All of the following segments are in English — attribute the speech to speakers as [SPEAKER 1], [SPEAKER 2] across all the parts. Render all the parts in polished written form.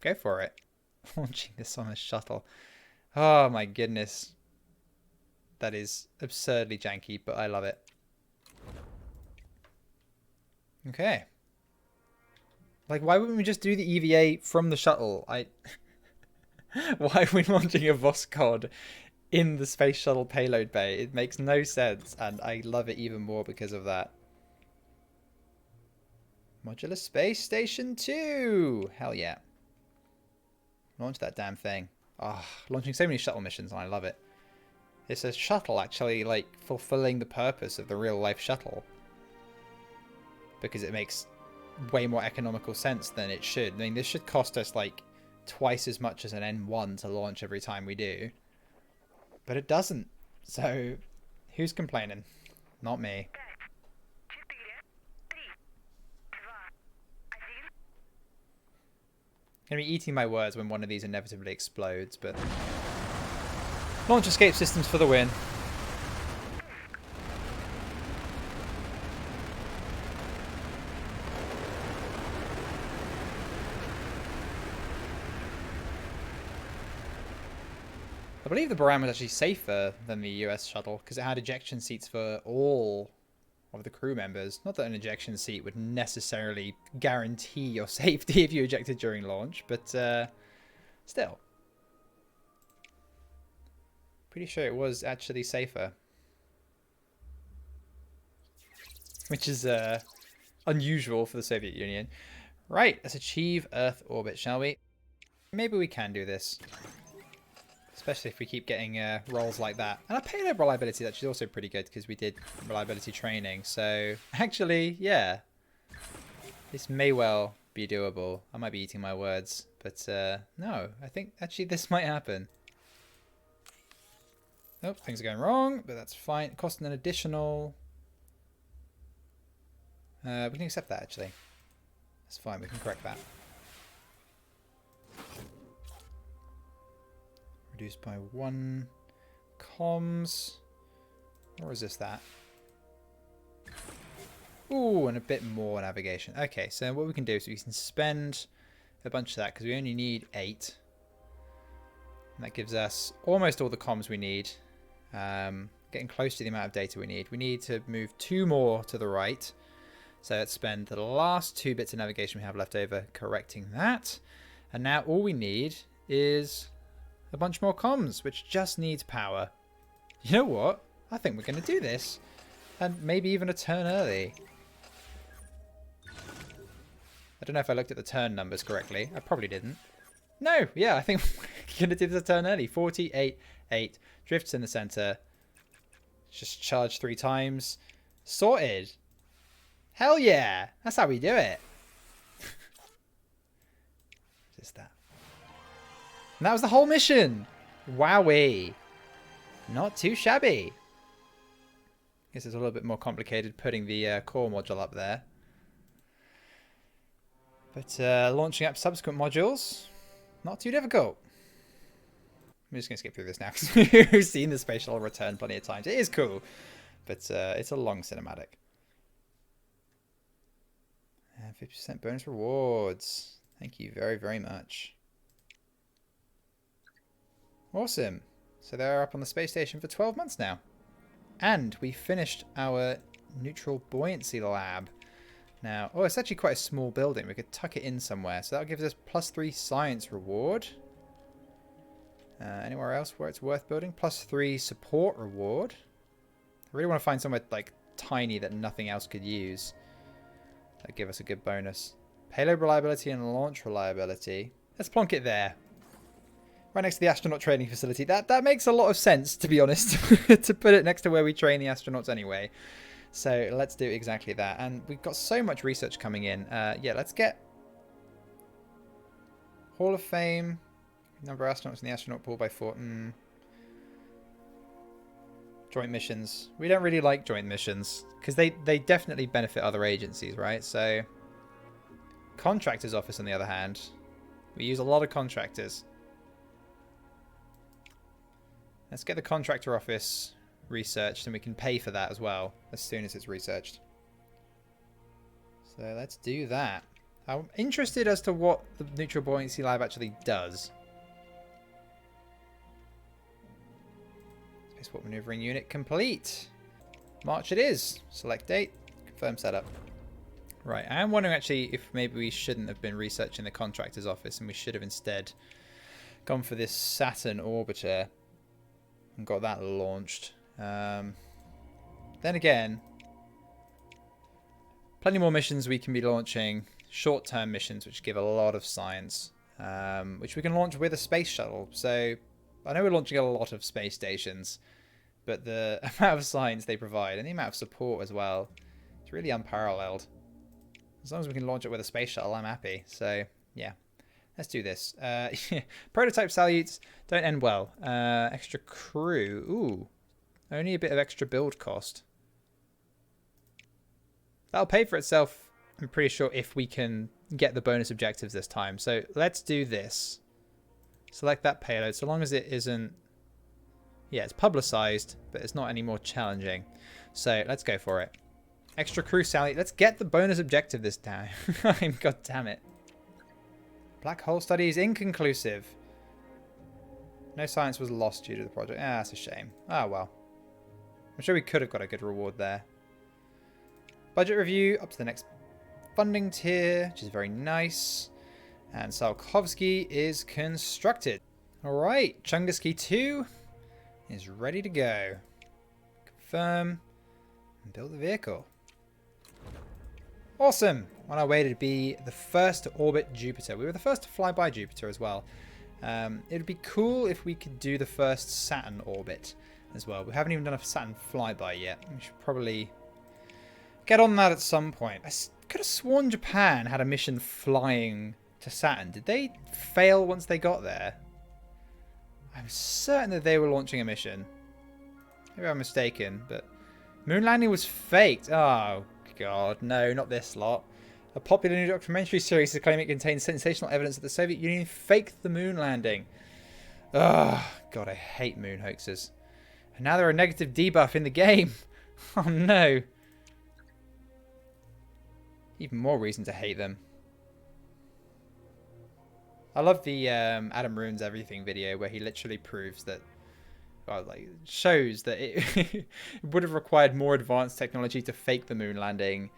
[SPEAKER 1] Go for it. Launching this on a shuttle. Oh my goodness. That is absurdly janky, but I love it. Okay. Like, why wouldn't we just do the EVA from the shuttle? Why are we launching a Voskhod in the space shuttle payload bay? It makes no sense, and I love it even more because of that. Modular Space Station 2! Hell yeah. Launch that damn thing. Ah, oh, launching so many shuttle missions, and I love it. It's a shuttle actually, like, fulfilling the purpose of the real-life shuttle. Because it makes way more economical sense than it should. I mean, this should cost us, like, twice as much as an N1 to launch every time we do. But it doesn't. So, who's complaining? Not me. I'm going to be eating my words when one of these inevitably explodes, but... Launch escape systems for the win. I believe the Baran was actually safer than the US shuttle because it had ejection seats for all of the crew members. Not that an ejection seat would necessarily guarantee your safety if you ejected during launch, but still. Pretty sure it was actually safer. Which is unusual for the Soviet Union. Right, let's achieve Earth orbit, shall we? Maybe we can do this. Especially if we keep getting rolls like that. And our payload reliability is actually also pretty good because we did reliability training. So, actually, yeah. This may well be doable. I might be eating my words. But, no. I think, actually, this might happen. Oh, things are going wrong. But that's fine. Costing an additional... we can accept that, actually. That's fine. We can correct that. Reduced by 1 comms. Or is this that? Ooh, and a bit more navigation. Okay, so what we can do is we can spend a bunch of that because we only need 8. And that gives us almost all the comms we need. Getting close to the amount of data we need. We need to move 2 more to the right. So let's spend the last 2 bits of navigation we have left over correcting that. And now all we need is a bunch more comms, which just needs power. You know what? I think we're going to do this. And maybe even a turn early. I don't know if I looked at the turn numbers correctly. I probably didn't. No, yeah, I think we're going to do this a turn early. 48, 8. Drifts in the center. Just charge 3 times. Sorted. Hell yeah. That's how we do it. What is that? And that was the whole mission. Wowee. Not too shabby. Guess it's a little bit more complicated putting the core module up there. But launching up subsequent modules, not too difficult. I'm just going to skip through this now because we've seen the space shuttle return plenty of times. It is cool, but it's a long cinematic. And 50% bonus rewards. Thank you very, very much. Awesome. So they're up on the space station for 12 months now. And we finished our neutral buoyancy lab. Now, oh, it's actually quite a small building. We could tuck it in somewhere. So that gives us +3 science reward. Anywhere else where it's worth building? +3 support reward. I really want to find somewhere like tiny that nothing else could use. That'd give us a good bonus. Payload reliability and launch reliability. Let's plonk it there. Right next to the astronaut training facility. That makes a lot of sense, to be honest, to put it next to where we train the astronauts anyway. So let's do exactly that. And we've got so much research coming in. Yeah, let's get Hall of Fame. Number of astronauts in the astronaut pool by 4. Joint missions. We don't really like joint missions because they definitely benefit other agencies, right? So contractors office, on the other hand, we use a lot of contractors. Let's get the contractor office researched and we can pay for that as well as soon as it's researched. So let's do that. I'm interested as to what the neutral buoyancy lab actually does. Spaceport maneuvering unit complete. March it is. Select date. Confirm setup. Right, I am wondering actually if maybe we shouldn't have been researching the contractor's office and we should have instead gone for this Saturn orbiter and got that launched. Then again, plenty more missions we can be launching. Short-term missions which give a lot of science, which we can launch with a space shuttle. So I know we're launching a lot of space stations, but the amount of science they provide and the amount of support as well, it's really unparalleled. As long as we can launch it with a space shuttle, I'm happy. So yeah, let's do this. Prototype salutes don't end well. Extra crew. Ooh, only a bit of extra build cost. That'll pay for itself, I'm pretty sure, if we can get the bonus objectives this time. So let's do this. Select that payload, so long as it isn't... Yeah, it's publicized, but it's not any more challenging. So let's go for it. Extra crew salute. Let's get the bonus objective this time. God damn it. Black hole study is inconclusive. No science was lost due to the project. Ah, that's a shame. Ah, well. I'm sure we could have got a good reward there. Budget review up to the next funding tier, which is very nice. And Tsiolkovsky is constructed. Alright, Chunguski 2 is ready to go. Confirm and build the vehicle. Awesome! On our way to be the first to orbit Jupiter. We were the first to fly by Jupiter as well. It would be cool if we could do the first Saturn orbit as well. We haven't even done a Saturn flyby yet. We should probably get on that at some point. I could have sworn Japan had a mission flying to Saturn. Did they fail once they got there? I'm certain that they were launching a mission. Maybe I'm mistaken, but moon landing was faked. Oh, God. No, not this lot. A popular new documentary series is claiming it contains sensational evidence that the Soviet Union faked the moon landing. Oh, God, I hate moon hoaxes. And now there are a negative debuff in the game. Oh, no. Even more reason to hate them. I love the Adam Ruins Everything video where he literally proves that, well, like, shows that it would have required more advanced technology to fake the moon landing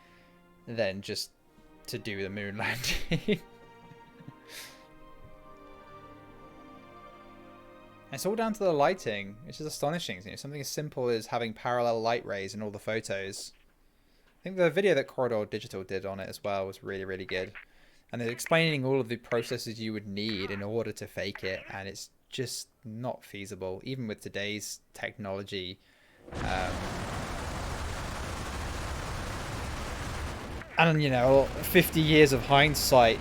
[SPEAKER 1] than just to do the moon landing. It's all down to the lighting, which is astonishing. You know, something as simple as having parallel light rays in all the photos. I think the video that Corridor Digital did on it as well was really, really good. And they're explaining all of the processes you would need in order to fake it. And it's just not feasible, even with today's technology. And, you know, 50 years of hindsight,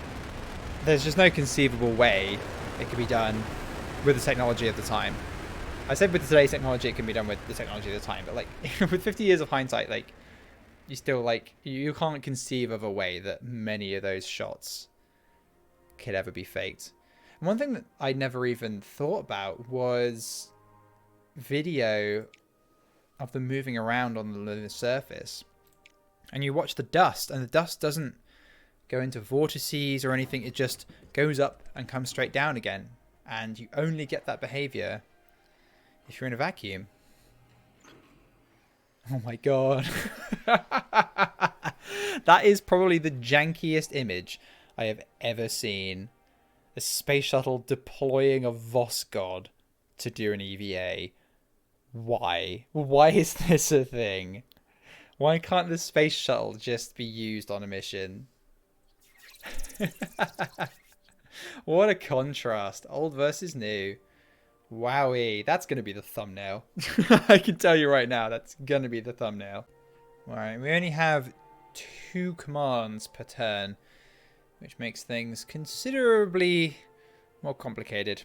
[SPEAKER 1] there's just no conceivable way it could be done with the technology of the time. I said with today's technology, it can be done with the technology of the time. But, like, with 50 years of hindsight, like, you still, like, you can't conceive of a way that many of those shots could ever be faked. And one thing that I never even thought about was video of them moving around on the lunar surface. And you watch the dust, and the dust doesn't go into vortices or anything. It just goes up and comes straight down again. And you only get that behavior if you're in a vacuum. Oh my God. That is probably the jankiest image I have ever seen. A space shuttle deploying a Voss god to do an EVA. Why? Why is this a thing? Why can't the space shuttle just be used on a mission? What a contrast. Old versus new. Wowee, that's going to be the thumbnail. I can tell you right now, that's going to be the thumbnail. Alright, we only have 2 commands per turn, which makes things considerably more complicated.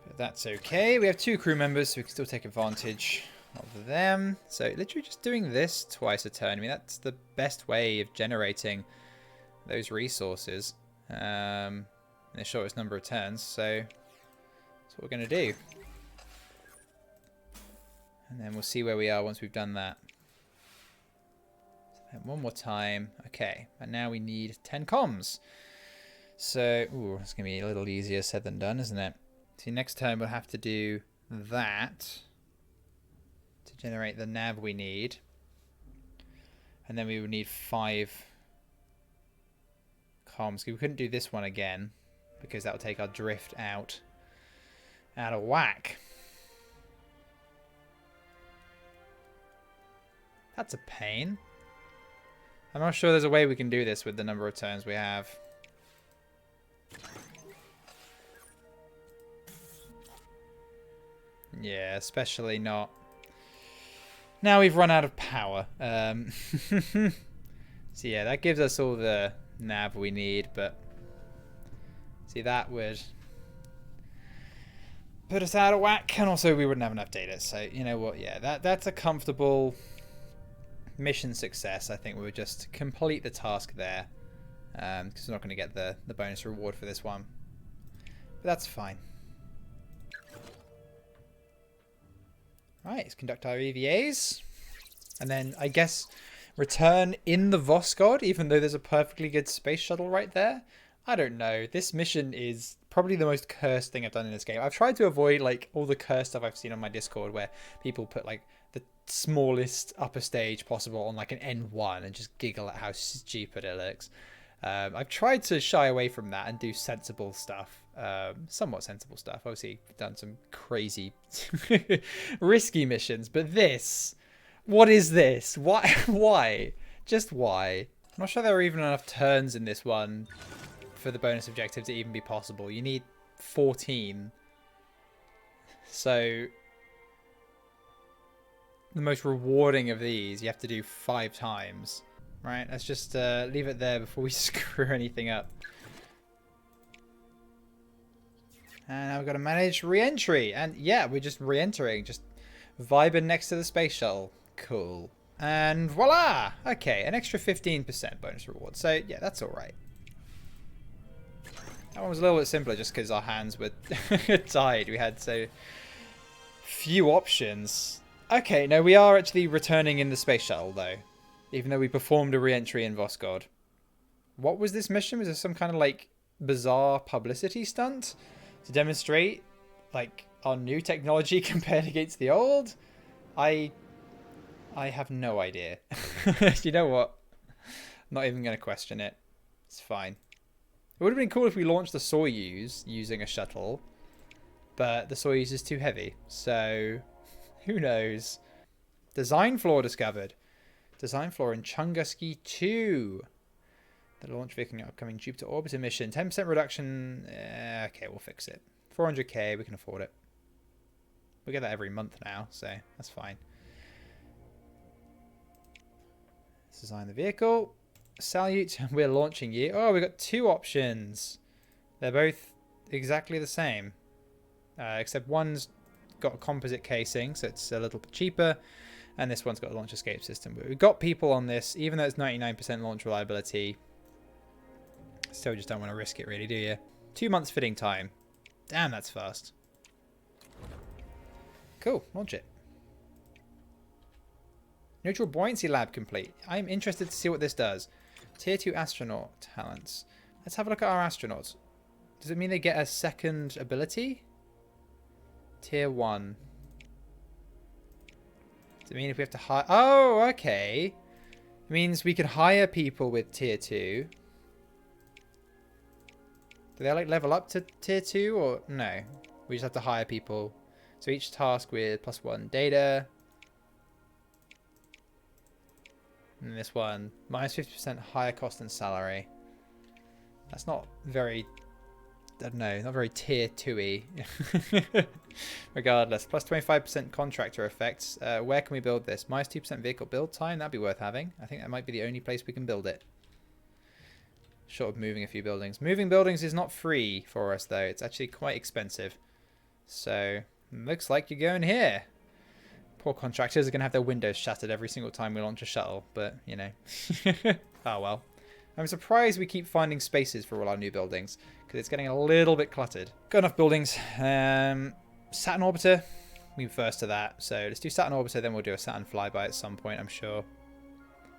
[SPEAKER 1] But that's okay. We have 2 crew members, so we can still take advantage of them. So literally just doing this twice a turn, I mean, that's the best way of generating those resources. The shortest number of turns, so that's what we're going to do. And then we'll see where we are once we've done that. So And one more time. Okay, and now we need 10 comms. So, ooh, it's going to be a little easier said than done, isn't it? See, next time we'll have to do that to generate the nav we need. And then we would need 5 comms. We couldn't do this one again because that would take our drift out of whack. That's a pain. I'm not sure there's a way we can do this with the number of turns we have. Yeah, especially not. Now we've run out of power. So yeah, that gives us all the nav we need, but see, that would put us out of whack, and also we wouldn't have enough data. So you know what? Yeah, that's a comfortable mission success. I think we would just complete the task there, because we're not going to get the bonus reward for this one, but that's fine. Right, let's conduct our EVAs. And then, I guess, return in the Voskhod, even though there's a perfectly good space shuttle right there. I don't know. This mission is probably the most cursed thing I've done in this game. I've tried to avoid, like, all the cursed stuff I've seen on my Discord where people put, like, the smallest upper stage possible on, like, an N1 and just giggle at how stupid it looks. I've tried to shy away from that and do sensible stuff. Somewhat sensible stuff. Obviously, done some crazy, risky missions. But this, what is this? Why? Why? Just why? I'm not sure there are even enough turns in this one for the bonus objective to even be possible. You need 14. So, the most rewarding of these, you have to do 5 times. Right, let's just leave it there before we screw anything up. And now we've got to manage re-entry. And yeah, we're just re-entering, just vibing next to the space shuttle. Cool. And voila! Okay, an extra 15% bonus reward. So yeah, that's alright. That one was a little bit simpler just because our hands were tied. We had so few options. Okay, no, we are actually returning in the space shuttle though. Even though we performed a re-entry in Voskhod. What was this mission? Was this some kind of like bizarre publicity stunt to demonstrate like our new technology compared against the old? I have no idea. You know what? I'm not even going to question it. It's fine. It would have been cool if we launched the Soyuz using a shuttle, but the Soyuz is too heavy. So who knows? Design flaw discovered. Design flaw in Chunguski 2. The launch vehicle in the upcoming Jupiter orbiter mission. 10% reduction. Okay, we'll fix it. 400k, we can afford it. We get that every month now, so that's fine. Let's design the vehicle. Salute, we're launching you. Oh, we got 2 options. They're both exactly the same. Except one's got a composite casing, so it's a little bit cheaper. And this one's got a launch escape system. But we've got people on this, even though it's 99% launch reliability. Still just don't want to risk it really, do you? 2 months fitting time. Damn, that's fast. Cool, launch it. Neutral buoyancy lab complete. I'm interested to see what this does. Tier 2 astronaut talents. Let's have a look at our astronauts. Does it mean they get a second ability? Tier 1. Does it mean if we have to hire... Oh, okay. It means we can hire people with tier 2. Do they like level up to tier 2 or no? We just have to hire people. So each task with +1 data. And this one, -50% higher cost and salary. That's not very... I don't know, not very tier 2-y. Regardless, +25% contractor effects. Where can we build this? -2% vehicle build time. That'd be worth having. I think that might be the only place we can build it. Short of moving a few buildings. Moving buildings is not free for us, though. It's actually quite expensive. So, looks like you're going here. Poor contractors are going to have their windows shattered every single time we launch a shuttle. But, you know. Oh, well. I'm surprised we keep finding spaces for all our new buildings, because it's getting a little bit cluttered. Got enough buildings. Saturn Orbiter, we move first to that. So let's do Saturn Orbiter, then we'll do a Saturn flyby at some point, I'm sure.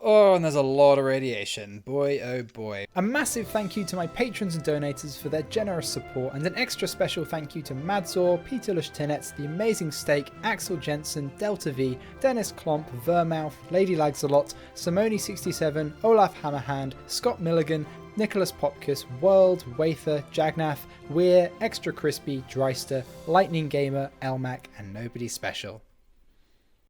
[SPEAKER 1] Oh, and there's a lot of radiation. Boy, oh boy. A massive thank you to my patrons and donators for their generous support, and an extra special thank you to Madzor, Peter Lushtinets, The Amazing Steak, Axel Jensen, Delta V, Dennis Klomp, Vermouth, Lady Lagsalot, Simone67, Olaf Hammerhand, Scott Milligan, Nicholas Popkus, World, Wather, Jagnath, Weir, Extra Crispy, Dreister, Lightning Gamer, Elmac, and Nobody Special.